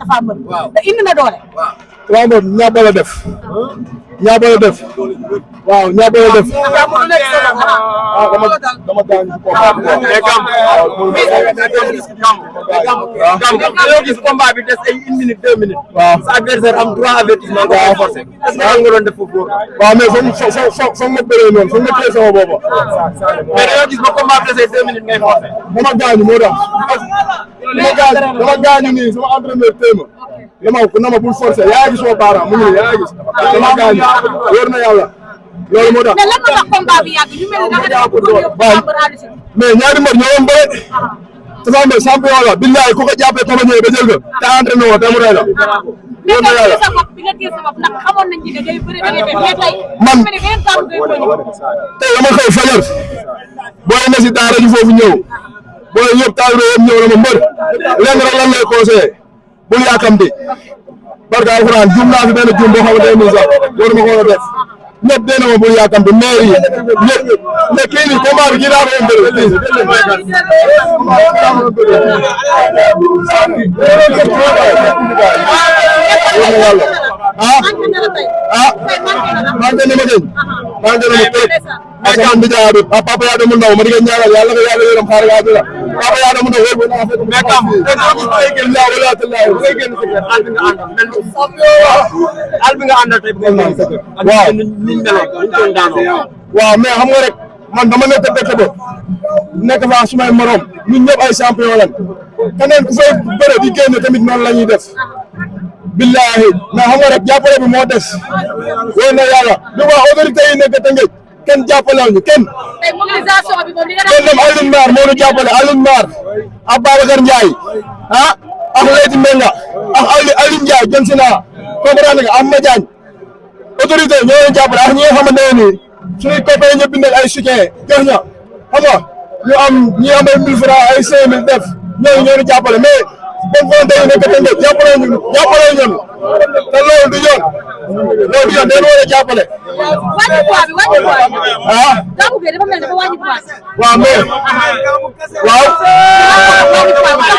Tapha Mbeur te indi na doole waaw moom ñaaba la def ñaaba la def waaw ñaaba la def ah dama gaañ ci combat dañoo gis combat bi des ay 1 minute 2 minutes waaw sa adversaire am 3 avertissement nga forcé est-ce que nga doon def foofu waaw mais foog ma bëree noonu foog ma téye sama bopp mais dañoo gis ba combat bi des 2 minutes ngay forcé dama gaañu moo tax dama gaañu nii sama entraîneur téema na ma bul forcer yaa gis sama baaraam mu ngi nii yaa gis dama gaañu wóor na yàlla loolu moo tax mais lan moo tax combat bi yàgg ñu mel ni da nga def pour yóbbu Tapha Mbeur à l'issue mais ñaari mbër ñoo doon bëre Tapha Mbeur champion la billahi ku ko jàppee tama ñëwee ba jël ko te entraîné woo te mu rey la mais nga téye sa bopp bi nga téye sa bopp ndax xamoon nañ ci ne day bëri da ngay def mais tey man mel ni beneen tànk ngay poñi tey dama xëy fajar booy na si daara ji foofu ñëw booy ñëpp taal yëpp ñëw na ma mbër lenn rek lan lay conseillé bul yàkkamti barka alxuraan juum naa fi benn juum boo xamante ne nii sax waruma ko war a def ñëpp dee na ma bul yàkkamti maire yi ñëpp ne kii nii combat bi kii daa ko bëri manqué na ma gën manqué na ma trop parce que man bi jaa papa yaa dama ndaw ma di ko ñaanal yàlla nga yàlla yërëm xaar gaa dina papa yaa dama ndaw wër bu naa fekk mais kam ngay gën la wala tallahi ngay gën ci al bi nga àndal mel al bi nga àndal tey bu ngeen naan waaw niñ meloon ñu doon daanoo waaw mais xam nga rek man dama nekk dëkk ba nekk fa sumay morom ñun ñëpp ay champion lan keneen ku fay bëre di génn tamit noonu la ñuy def billahi mais xam nga rek jàppale bi moo des wóor na yàlla di wax autorité yi nekk Tëngéej kenn jàppalewul ñu kenn tey mobilisation bi moom li nga kenn dem Alioune Mar moo ñu jàppale Alioune Mar ak Babacar Ndiaye ah ak Leyti Mbenga ak Alioune Ndiaye jëm si naa comprendre nga am ma jaañ autorité ñoo leen jàppale ak ñi nga xamante ne nii suñuy copains ñëpp bindal ay soutien jox ña xam nga ñu am ñi am ay 1000 francs ay 5000 def ñooñu ñoo ñu jàppale mais comme volonté yi nekk Tëngéej jàppale ñun te loolu du yoon dañu war a jàppale. wàññi poids bi wàññi poids bi. ah. Gamou Gueye dafa mel ni dafa wàññi poids. waaw mais. waaw. wàññi poids bi.